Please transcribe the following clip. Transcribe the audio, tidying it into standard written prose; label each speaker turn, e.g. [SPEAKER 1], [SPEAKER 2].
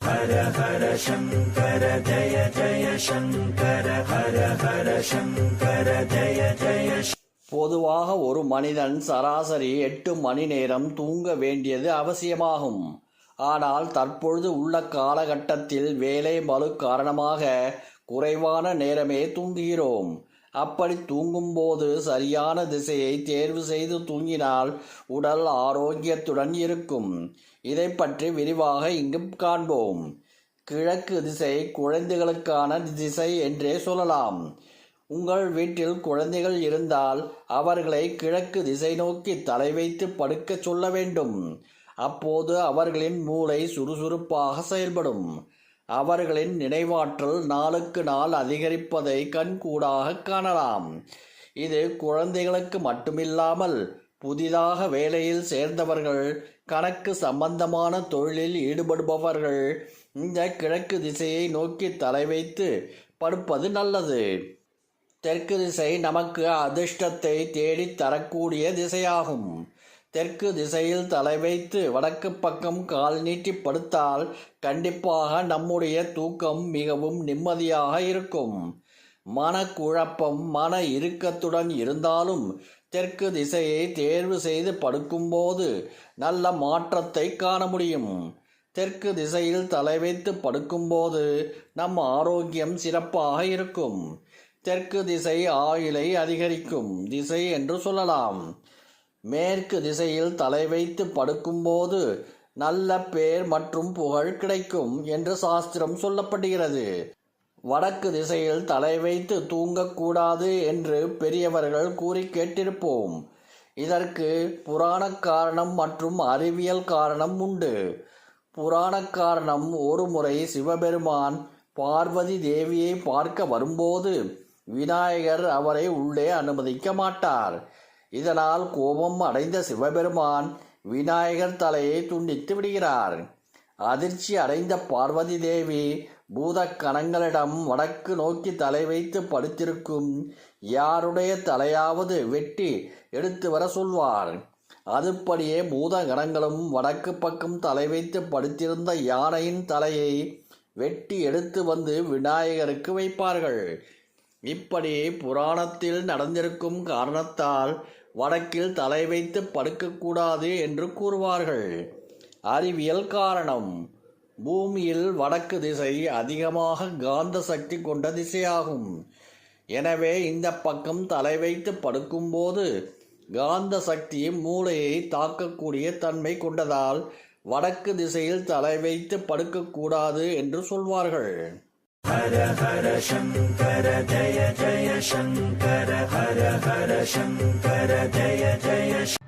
[SPEAKER 1] ஹர ஹர சங்கர ஜய ஜய சங்கர ஹர ஹர சங்கர ஜய ஜய. பொதுவாக ஒரு மனிதன் சராசரி 8 மணி நேரம் தூங்க வேண்டியது அவசியமாகும். ஆனால் தற்பொழுது உள்ள காலகட்டத்தில் வேலை பளு காரணமாக குறைவான நேரமே தூங்குகிறோம். அப்படி தூங்கும்போது சரியான திசையை தேர்வு செய்து தூங்கினால் உடல் ஆரோக்கியத்துடன் இருக்கும். இதை பற்றி விரிவாக இங்கு காண்போம். கிழக்கு திசை குழந்தைகளுக்கான திசை என்றே சொல்லலாம். உங்கள் வீட்டில் குழந்தைகள் இருந்தால் அவர்களை கிழக்கு திசை நோக்கி தலை வைத்து படுக்க சொல்ல வேண்டும். அப்போது அவர்களின் மூளை சுறுசுறுப்பாக செயல்படும். அவர்களின் நினைவாற்றல் நாளுக்கு நாள் அதிகரிப்பதை கண்கூடாக காணலாம். இது குழந்தைகளுக்கு மட்டுமில்லாமல் புதிதாக வேலையில் சேர்ந்தவர்கள், கணக்கு சம்பந்தமான தொழிலில் ஈடுபடுபவர்கள் இந்த கிழக்கு திசையை நோக்கி தலை வைத்து படுப்பது நல்லது. தெற்கு திசை நமக்கு அதிர்ஷ்டத்தை தேடி தரக்கூடிய திசையாகும். தெற்கு திசையில் தலை வைத்து வடக்கு பக்கம் கால் நீட்டி படுத்தால் கண்டிப்பாக நம்முடைய தூக்கம் மிகவும் நிம்மதியாக இருக்கும். மனக்குழப்பம், மன இறுக்கத்துடன் இருந்தாலும் தெற்கு திசையை தேர்வு செய்து படுக்கும்போது நல்ல மாற்றத்தை காண முடியும். தெற்கு திசையில் தலை வைத்து படுக்கும்போது நம் ஆரோக்கியம் சிறப்பாக இருக்கும். தெற்கு திசை ஆயுளை அதிகரிக்கும் திசை என்று சொல்லலாம். மேற்கு திசையில் தலை வைத்து படுக்கும்போது நல்ல பேர் மற்றும் புகழ் கிடைக்கும் என்று சாஸ்திரம் சொல்லப்படுகிறது. வடக்கு திசையில் தலை வைத்து தூங்கக்கூடாது என்று பெரியவர்கள் கூறி கேட்டிருப்போம். இதற்கு புராண காரணம் மற்றும் அறிவியல் காரணம் உண்டு. புராண காரணம், ஒரு முறை சிவபெருமான் பார்வதி தேவியை பார்க்க வரும்போது விநாயகர் அவரை உள்ளே அனுமதிக்க மாட்டார். இதனால் கோபம் அடைந்த சிவபெருமான் விநாயகர் தலையை துண்டித்து விடுகிறார். அதிர்ச்சி அடைந்த பார்வதி தேவி பூத கணங்களிடம் வடக்கு நோக்கி தலை வைத்து படுத்திருக்கும் யாருடைய தலையாவது வெட்டி எடுத்து வர சொல்வார். அதுபடியே பூத கணங்களும் வடக்கு பக்கம் தலை வைத்து படுத்திருந்த யானையின் தலையை வெட்டி எடுத்து வந்து விநாயகருக்கு வைப்பார்கள். இப்படி புராணத்தில் நடந்திருக்கும் காரணத்தால் வடக்கில் தலை வைத்து படுக்கக்கூடாது என்று கூறுவார்கள். அறிவியல் காரணம், பூமியில் வடக்கு திசை அதிகமாக காந்த சக்தி கொண்ட திசையாகும். எனவே இந்த பக்கம் தலை வைத்து படுக்கும்போது காந்த சக்தி மூளையை தாக்கக்கூடிய தன்மை கொண்டதால் வடக்கு திசையில் தலை வைத்து படுக்கக்கூடாது என்று சொல்வார்கள். ஹர ஹர சங்கர ஜய ஜய சங்கர ஹர ஹர சங்கர ஜய ஜய